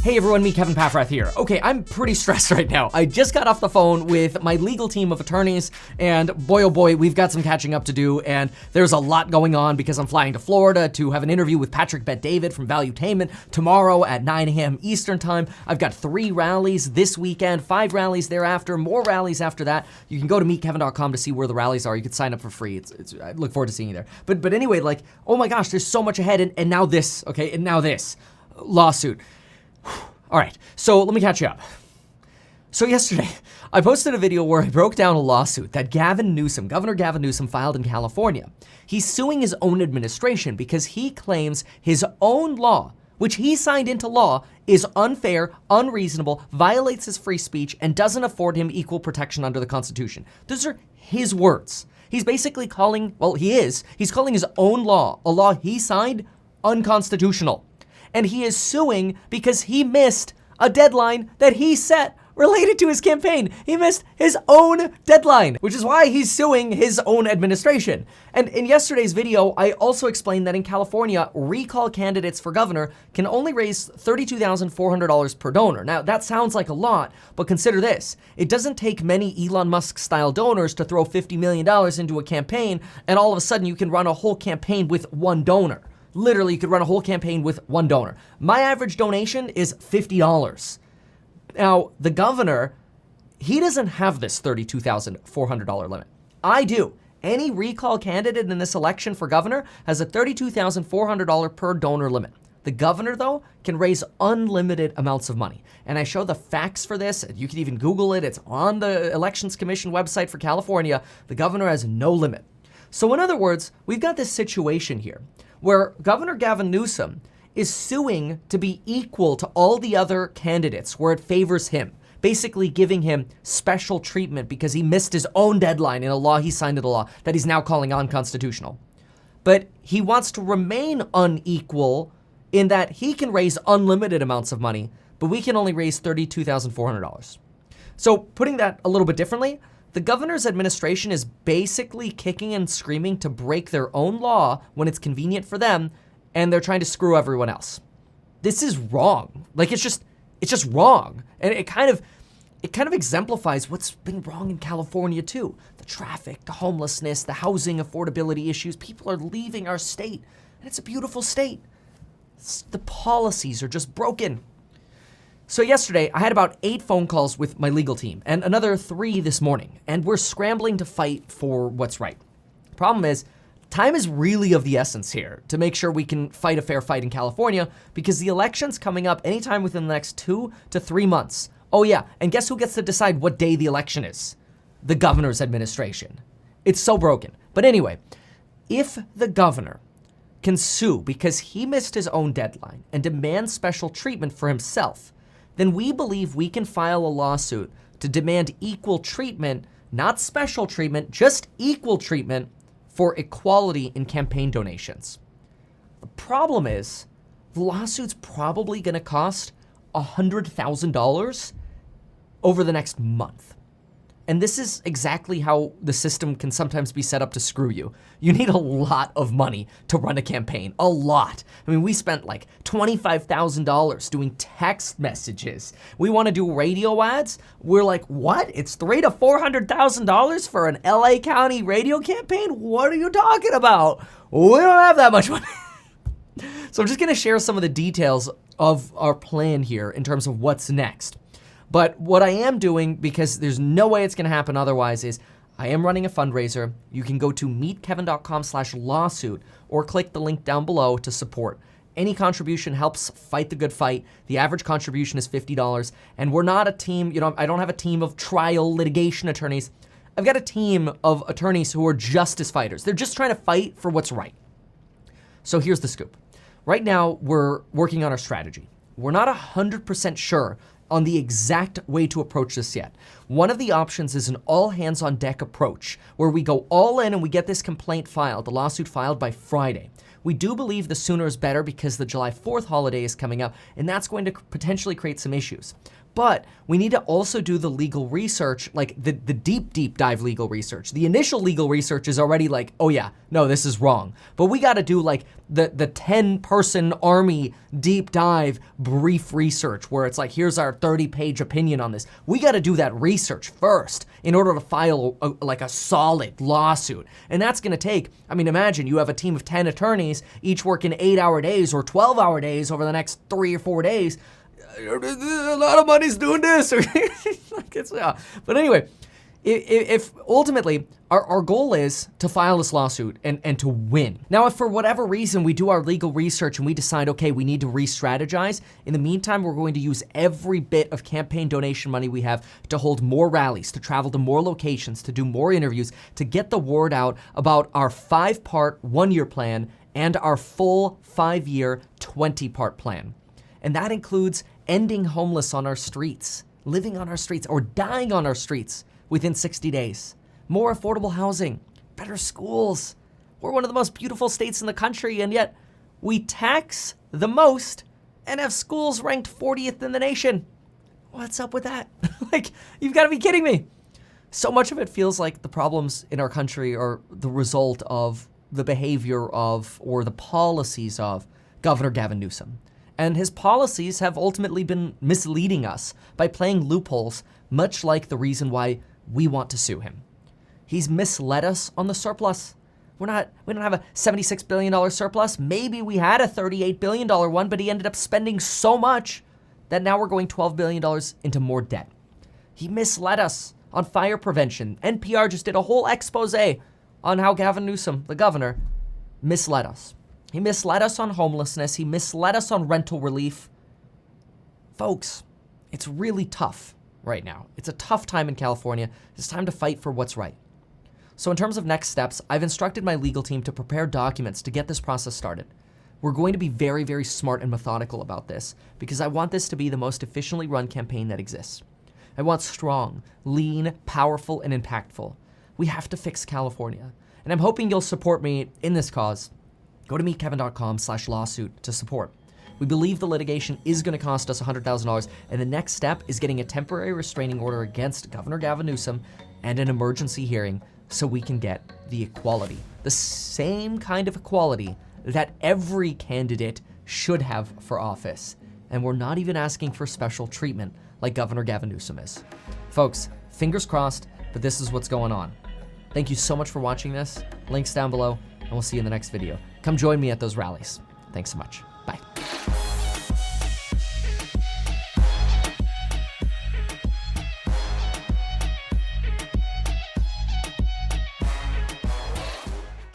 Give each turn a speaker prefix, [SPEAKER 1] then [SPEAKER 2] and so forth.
[SPEAKER 1] Hey everyone, me Kevin Paffrath here. Okay, I'm pretty stressed right now. I just got off the phone with my legal team of attorneys, and boy oh boy, we've got some catching up to do, and there's a lot going on because I'm flying to Florida to have an interview with Patrick Bet-David from Valuetainment tomorrow at 9 a.m. Eastern time. I've got 3 rallies this weekend, 5 rallies thereafter, more rallies after that. You can go to meetkevin.com to see where the rallies are. You can sign up for free. I look forward to seeing you there. But anyway, like, oh my gosh, there's so much ahead, and now this, okay, and now this lawsuit. All right, so let me catch you up. So yesterday, I posted a video where I broke down a lawsuit that Governor Gavin Newsom filed in California. He's suing his own administration because he claims his own law, which he signed into law, is unfair, unreasonable, violates his free speech, and doesn't afford him equal protection under the Constitution. Those are his words. He's basically calling, he's calling his own law, a law he signed, unconstitutional. And he is suing because he missed a deadline that he set related to his campaign. He missed his own deadline, which is why he's suing his own administration. And in yesterday's video, I also explained that in California, recall candidates for governor can only raise $32,400 per donor. Now, that sounds like a lot, but consider this. It doesn't take many Elon Musk-style donors to throw $50 million into a campaign, and all of a sudden you can run a whole campaign with one donor. Literally, you could run a whole campaign with one donor. My average donation is $50. Now, the governor, he doesn't have this $32,400 limit. I do. Any recall candidate in this election for governor has a $32,400 per donor limit. The governor, though, can raise unlimited amounts of money. And I show the facts for this. You can even Google it. It's on the Elections Commission website for California. The governor has no limit. So in other words, we've got this situation here where Governor Gavin Newsom is suing to be equal to all the other candidates where it favors him, basically giving him special treatment because he missed his own deadline in a law he signed into law that he's now calling unconstitutional. But he wants to remain unequal in that he can raise unlimited amounts of money, but we can only raise $32,400. So putting that a little bit differently, the governor's administration is basically kicking and screaming to break their own law when it's convenient for them, and they're trying to screw everyone else. This is wrong. Like, it's just wrong. And it kind of exemplifies what's been wrong in California too. The traffic, the homelessness, the housing affordability issues. People are leaving our state, and it's a beautiful state. The policies are just broken. So yesterday, I had about 8 phone calls with my legal team and another 3 this morning, and we're scrambling to fight for what's right. Problem is, time is really of the essence here to make sure we can fight a fair fight in California because the election's coming up anytime within the next 2 to 3 months. Oh yeah, and guess who gets to decide what day the election is? The governor's administration. It's so broken. But anyway, if the governor can sue because he missed his own deadline and demand special treatment for himself, then we believe we can file a lawsuit to demand equal treatment, not special treatment, just equal treatment for equality in campaign donations. The problem is, the lawsuit's probably gonna cost $100,000 over the next month. And this is exactly how the system can sometimes be set up to screw you. You need a lot of money to run a campaign, a lot. I mean, we spent like $25,000 doing text messages. We want to do radio ads. We're like, what? It's $300,000 to $400,000 for an LA County radio campaign? What are you talking about? We don't have that much money. So I'm just gonna share some of the details of our plan here in terms of what's next. But what I am doing, because there's no way it's gonna happen otherwise, is I am running a fundraiser. You can go to meetkevin.com/lawsuit or click the link down below to support. Any contribution helps fight the good fight. The average contribution is $50, and we're not a team, I don't have a team of trial litigation attorneys. I've got a team of attorneys who are justice fighters. They're just trying to fight for what's right. So here's the scoop. Right now, we're working on our strategy. We're not 100% sure on the exact way to approach this yet. One of the options is an all-hands-on-deck approach, where we go all in and we get this complaint filed, the lawsuit filed by Friday. We do believe the sooner is better because the July 4th holiday is coming up, and that's going to potentially create some issues. But we need to also do the legal research, like the deep dive legal research. The initial legal research is already like, oh yeah, no, this is wrong. But we got to do like the 10-person army deep dive brief research where it's like, here's our 30-page opinion on this. We got to do that research first in order to file a solid lawsuit. And that's going to take, I mean, imagine you have a team of 10 attorneys, each working 8-hour days or 12-hour days over the next 3 or 4 days. A lot of money's doing this. But anyway, if ultimately our goal is to file this lawsuit and to win. Now, if for whatever reason we do our legal research and we decide, okay, we need to re-strategize, in the meantime, we're going to use every bit of campaign donation money we have to hold more rallies, to travel to more locations, to do more interviews, to get the word out about our 5-part 1-year plan and our full 5-year 20-part plan. And that includes ending homeless on our streets, living on our streets, or dying on our streets within 60 days. More affordable housing, better schools. We're one of the most beautiful states in the country, and yet we tax the most and have schools ranked 40th in the nation. What's up with that? Like, you've got to be kidding me. So much of it feels like the problems in our country are the result of the behavior of, or the policies of, Governor Gavin Newsom. And his policies have ultimately been misleading us by playing loopholes, much like the reason why we want to sue him. He's misled us on the surplus. We don't have a $76 billion surplus. Maybe we had a $38 billion one, but he ended up spending so much that now we're going $12 billion into more debt. He misled us on fire prevention. NPR just did a whole expose on how Gavin Newsom, the governor, misled us. He misled us on homelessness. He misled us on rental relief. Folks, it's really tough right now. It's a tough time in California. It's time to fight for what's right. So in terms of next steps, I've instructed my legal team to prepare documents to get this process started. We're going to be very, very smart and methodical about this because I want this to be the most efficiently run campaign that exists. I want strong, lean, powerful, and impactful. We have to fix California. And I'm hoping you'll support me in this cause. Go to meetkevin.com/lawsuit to support. We believe the litigation is going to cost us $100,000, and the next step is getting a temporary restraining order against Governor Gavin Newsom and an emergency hearing so we can get the equality, the same kind of equality that every candidate should have for office. And we're not even asking for special treatment like Governor Gavin Newsom is. Folks, fingers crossed, but this is what's going on. Thank you so much for watching this. Links down below, and we'll see you in the next video. Come join me at those rallies. Thanks so much. Bye.